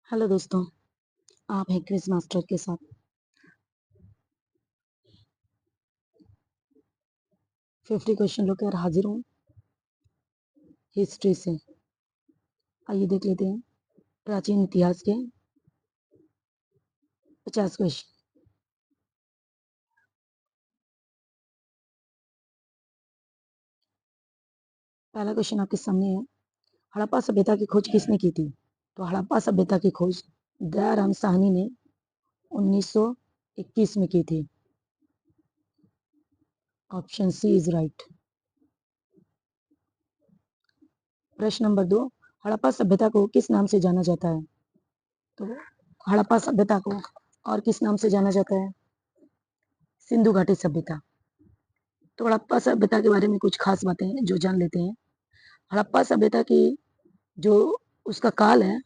Hello दोस्तों, आप हैं क्विज़ मास्टर के साथ। 50 क्वेश्चन लेकर हाजिर हूँ हिस्ट्री से। आइए देख लेते हैं प्राचीन इतिहास के 50 क्वेश्चन। पहला क्वेश्चन आपके सामने है, हड़प्पा सभ्यता की खोज किसने की थी? तो हड़प्पा सभ्यता की खोज दयाराम साहनी ने 1921 में की थी। Option C is right. प्रश्न नंबर 2, हड़प्पा सभ्यता को किस नाम से जाना जाता है? तो हड़प्पा सभ्यता को और किस नाम से जाना जाता है? सिंधु घाटी सभ्यता। तो हड़प्पा सभ्यता के बारे में कुछ खास बातें जो जान लेते हैं। हड़प्पा सभ्यता की जो उसका काल है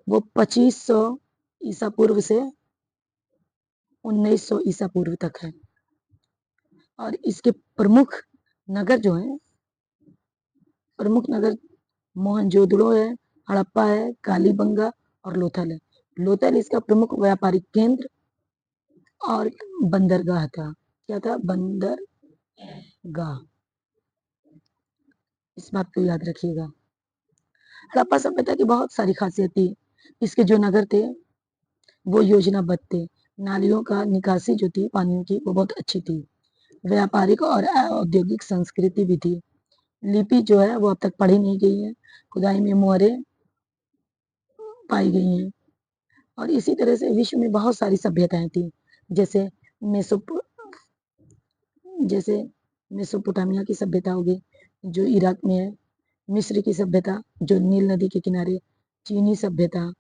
वो 2500 ईसा पूर्व से 1900 ईसा पूर्व तक है और इसके प्रमुख नगर जो हैं, प्रमुख नगर मोहनजोदड़ो है, हड़प्पा है, कालीबंगा और लोथल है। लोथल इसका प्रमुख व्यापारिक केंद्र और बंदरगाह था। क्या था? बंदरगाह। इस बात को याद रखिएगा। हड़प्पा सभ्यता की बहुत सारी खासियत थी। इसके जो नगर थे वो योजनाबद्ध थे। नालियों का निकासी जो थी पानियों की वो बहुत अच्छी थी। व्यापारिक और औद्योगिक संस्कृति भी थी। लिपि जो है वो अब तक पढ़ी नहीं गई है। खुदाई में मोहरें पाई गई हैं और इसी तरह से विश्व में बहुत सारी सभ्यताएं थी। जैसे मेसोप जैसे मेसोपोटामिया की सभ्यता हो गई जो इराक में है, मिस्र की सभ्यता जो नील नदी के किनारे, चीनी सभ्यता,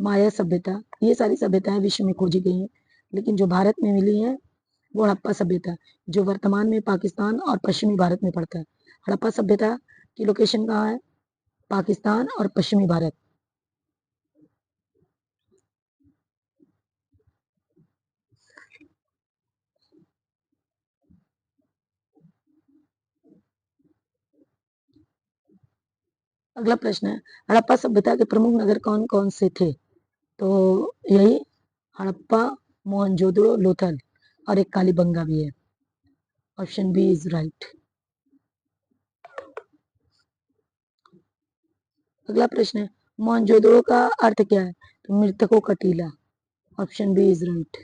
माया सभ्यता, ये सारी सभ्यताएं विश्व में खोजी गई हैं। लेकिन जो भारत में मिली है वो हड़प्पा सभ्यता जो वर्तमान में पाकिस्तान और पश्चिमी भारत में पड़ता है। हड़प्पा सभ्यता की लोकेशन कहाँ है? पाकिस्तान और पश्चिमी भारत। अगला प्रश्न है, हड़प्पा सभ्यता के प्रमुख नगर कौन कौन से थे? तो यही हड़प्पा, मोहनजोदड़ो, लोथल और एक कालीबंगा भी है। Option B is right. अगला प्रश्न है, मोहनजोदड़ो का अर्थ क्या है? तो मृतकों का टीला। Option B is right.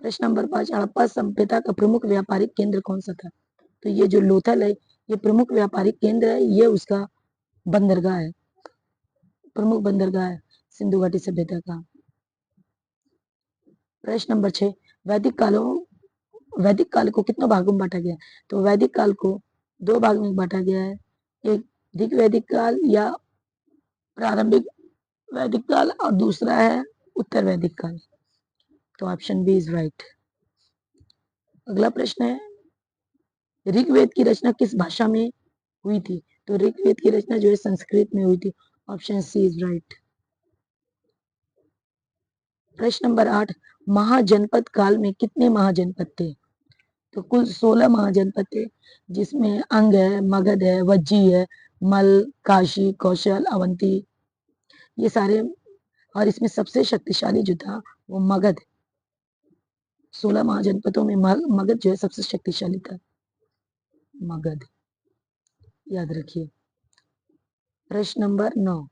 प्रश्न नंबर 5, हड़प्पा सभ्यता का प्रमुख व्यापारिक केंद्र कौन सा था? तो ये जो लोथल है ये प्रमुख व्यापारिक केंद्र है, ये उसका बंदरगाह है, प्रमुख बंदरगाह है सिंधु घाटी सभ्यता का। प्रश्न नंबर 6, वैदिक काल को कितनों भागों में बांटा गया? तो वैदिक काल को दो भाग में बांटा गया है। एक दिक वैदिक काल या प्रारंभिक वैदिक काल और दूसरा है उत्तर वैदिक काल। तो ऑप्शन बी इज राइट। अगला प्रश्न है, ऋग्वेद की रचना किस भाषा में हुई थी? तो ऋग्वेद की रचना जो है संस्कृत में हुई थी। Option C is right. प्रश्न नंबर 8, महाजनपद काल में कितने महाजनपद थे? तो कुल 16 महाजनपद थे, जिसमें अंग है, मगध है, वज्जी है, मल, काशी, कौशल, अवंती, ये सारे। और इसमें सबसे शक्तिशाली जो था वो मगध। 16 महाजनपदों में मगध जो है सबसे शक्तिशाली था। मगध, याद रखिए। प्रश्न नंबर 9,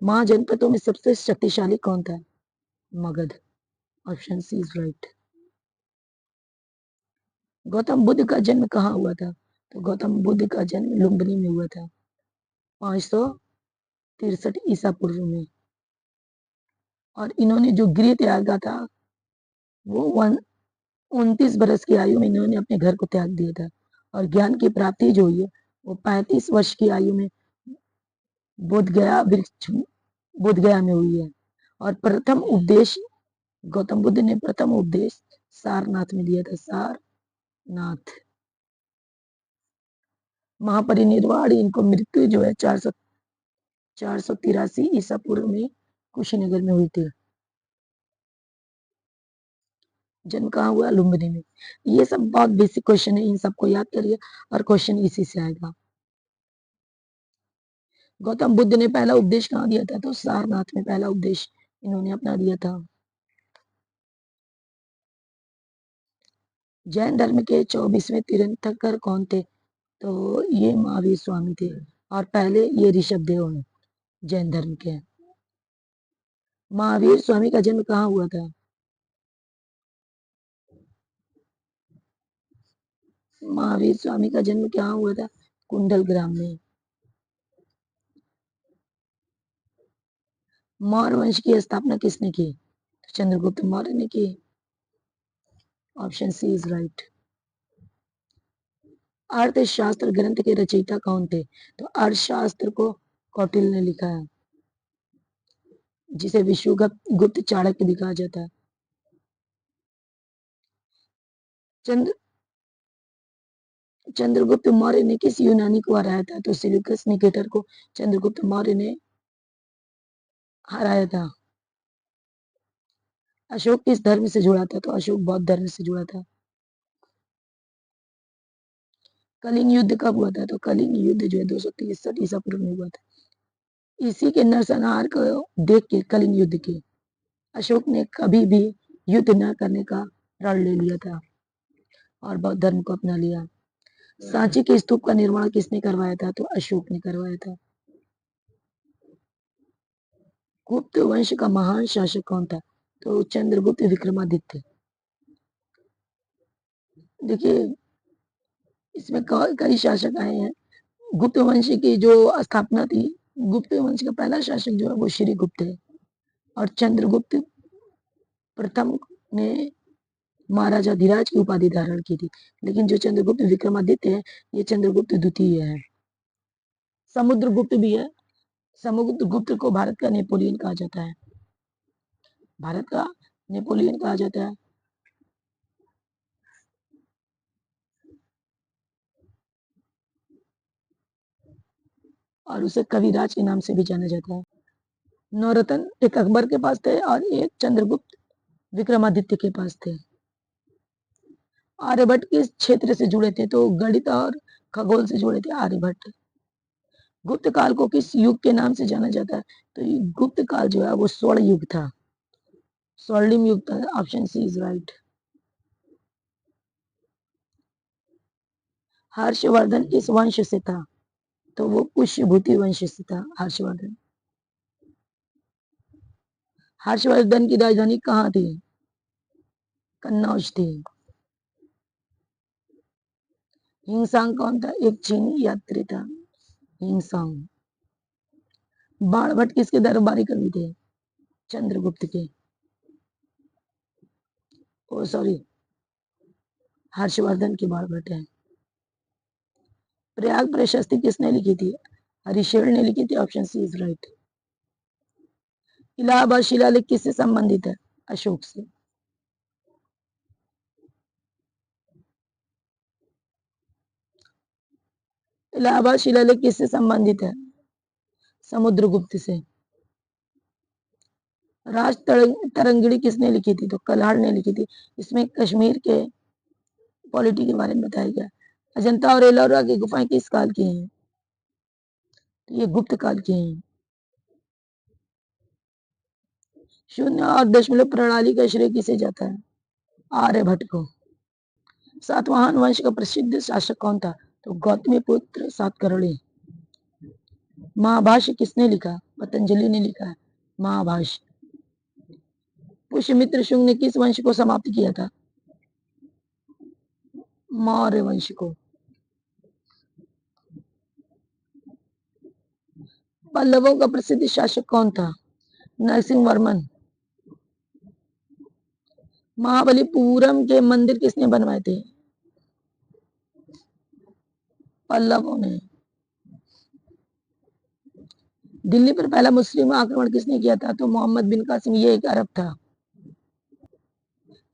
महाजनपदों में सबसे शक्तिशाली कौन था? Magadh. Option C is right. Gautam Buddha का जन्म कहाँ हुआ था? तो गौतम बुद्ध का जन्म लुम्बिनी में हुआ था 563 ईसा पूर्व में। और इन्होंने जो गृह त्यागा था वो 29 बरस की आयु में इन्होंने अपने घर को त्याग दिया था। और ज्ञान की प्राप्ति जो हुई है वो 35 वर्ष की आयु में बोध गया में हुई है। और प्रथम उपदेश गौतम बुद्ध ने प्रथम उपदेश सारनाथ में दिया था। सारनाथ। महापरिनिर्वाण इनको मृत्यु जो है 483 ईसा पूर्व में कुशीनगर में हुई थी। जन्म कहाँ हुआ? लुम्बिनी में। ये सब बहुत बेसिक क्वेश्चन है, इन सबको याद करिए और क्वेश्चन इसी से आएगा। गौतम बुद्ध ने पहला उपदेश कहाँ दिया था? तो सारनाथ में पहला उपदेश इन्होंने अपना दिया था। जैन धर्म के 24वें तीर्थंकर कौन थे? तो ये महावीर स्वामी थे और पहले ये ऋषभदेव हैं जैन धर्म के। महावीर स्वामी का जन्म कहाँ हुआ था? महावीर स्वामी का जन्म कहाँ हुआ था? कुंडल ग्राम में। मौर्य वंश की स्थापना किसने की? तो चंद्रगुप्त मौर्य ने की। Option C is right. Arthashastra ग्रंथ के रचयिता कौन थे? तो अर्थशास्त्र को कौटिल्य ने लिखा है, जिसे विश्वगुप्त गुप्त चाणक्य भी कहा जाता है। चंद्र चंद्रगुप्त मौर्य ने किस यूनानी को हराया था? तो सिल्यूकस निकेटर को चंद्रगुप्त मौर्य ने हराया था। अशोक किस धर्म से जुड़ा था? तो अशोक बौद्ध धर्म से जुड़ा था। कलिंग युद्ध कब हुआ था? तो कलिंग युद्ध जो है 263 ईसा पूर्व में हुआ था। इसी के नरसंहार को देख के कलिंग युद्ध के अशोक ने कभी भी युद्ध न करने का प्रण ले लिया था और बौद्ध धर्म को अपना लिया। सांची के स्तूप का निर्माण किसने करवाया था? तो अशोक ने करवाया था। गुप्त वंश का महान शासक कौन था? तो चंद्रगुप्त विक्रमादित्य। देखिए, इसमें कई शासक आए हैं। गुप्त वंश की जो स्थापना थी, गुप्त वंश का पहला शासक जो है वो श्री गुप्त है और चंद्रगुप्त प्रथम ने महाराजा धीराज की उपाधि धारण की थी। लेकिन जो चंद्रगुप्त विक्रमादित्य है, ये चंद्रगुप्त द्वितीय है। समुद्रगुप्त भी है। समुद्रगुप्त को भारत का नेपोलियन कहा जाता है। भारत का नेपोलियन कहा जाता है। और उसे कविराज के नाम से भी जाना जाता है। नौरत्न एक अकबर के पास थे और एक चंद्रगुप्त विक्रमादित्य के पास थे। आर्यभट्ट किस क्षेत्र से जुड़े थे? तो गणित और खगोल से जुड़े थे आर्यभट्ट। गुप्त काल को किस युग के नाम से जाना जाता है? तो गुप्त काल जो है वो स्वर्ण युग था, स्वर्णिम युग था। Option C is right. Harshavardhan किस वंश से था? तो वो पुष्यभूति वंश से था हर्षवर्धन। हर्षवर्धन की राजधानी कहाँ थी? कन्नौज थी। हिंगसांग कौन था? एक चीनी यात्री था हिंगसांग। बाणभट्ट किसके दरबारी कवि थे? चंद्रगुप्त के। ओ सॉरी, हर्षवर्धन के बाणभट्ट है। प्रयाग प्रशस्ति किसने लिखी थी? हरिशेर ने लिखी थी। Option C is right. Allahabad शिलालेख किससे संबंधित है? अशोक से। इलाहाबाद शिलालेख किससे संबंधित है? समुद्रगुप्त से। राज तरंगिणी किसने लिखी थी? तो कल्हाड़ ने लिखी थी। इसमें कश्मीर के पॉलिटी के बारे में बताया गया। अजंता और एलोरा की गुफाएं किस काल की हैं? तो ये गुप्त काल की हैं। शून्य और दशमलव प्रणाली का श्रेय किसे जाता है? आर्यभट्ट को। सातवाहन वंश का प्रसिद्ध शासक कौन था? तो गौतमी पुत्र सातकर्णी। महाभाष्य किसने लिखा? पतंजलि ने लिखा है महाभाष्य। पुष्यमित्र शुंग ने किस वंश को समाप्त किया था? मौर्य वंश को। पल्लवों का प्रसिद्ध शासक कौन था? नरसिंह वर्मन। महाबलीपुरम के मंदिर किसने बनवाए थे? पल्लवों ने। दिल्ली पर पहला मुस्लिम आक्रमण किसने किया था? तो मोहम्मद बिन कासिम, ये एक अरब था।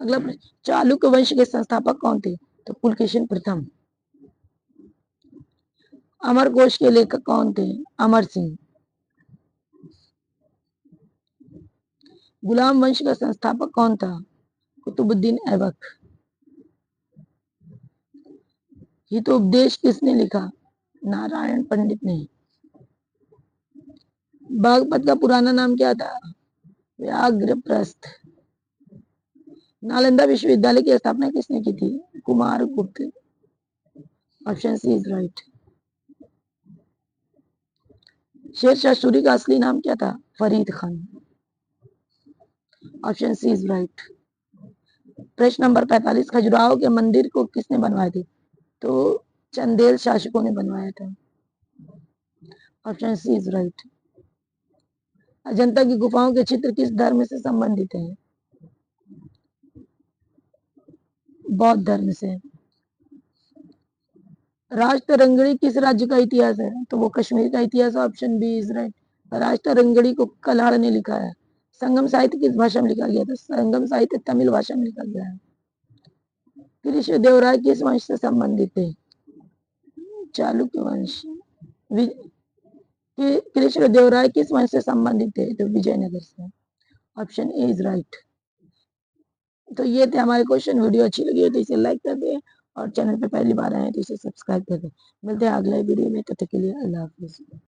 अगला प्रश्न, चालुक्य वंश के संस्थापक कौन थे? तो पुलकेशिन प्रथम। अमरकोश के लेखक कौन थे? अमर सिंह। गुलाम वंश का संस्थापक कौन था? कुतुबुद्दीन ऐबक। हितोपदेश किसने लिखा? नारायण पंडित ने। बागपत का पुराना नाम क्या था? व्याघ्रप्रस्थ। नालंदा विश्वविद्यालय की स्थापना किसने की थी? Kumar Gupta. Option C is right. Sher Shah Suri का असली नाम क्या था? Farid Khan. Option C is right. प्रश्न नंबर 45, खजुराहो के मंदिर को किसने बनवाए थे? तो चंदेल शासकों ने बनवाया था। Option C is right. Ajanta की गुफाओं के चित्र किस धर्म से संबंधित हैं? बौद्ध धर्म से। राजतरंगिणी किस राज्य का इतिहास है? तो वो कश्मीर का इतिहास। Option B is right. Rajatarangini को कल्हाड़ ने लिखा है। संगम साहित्य किस भाषा में लिखा गया था? संगम साहित्य तमिल भाषा में लिखा गया है। कृष्णदेवराय किस वंश से संबंधित थे? चालुक्य वंश। कृष्णदेवराय किस वंश से संबंधित थे? तो विजयनगर से। Option A is right. तो ये थे हमारे क्वेश्चन। वीडियो अच्छी लगी हो तो इसे लाइक कर दे और चैनल पे पहली बार आए हैं तो इसे सब्सक्राइब कर दे। मिलते हैं अगले वीडियो में, तब तक के लिए अल्लाह हाफिज।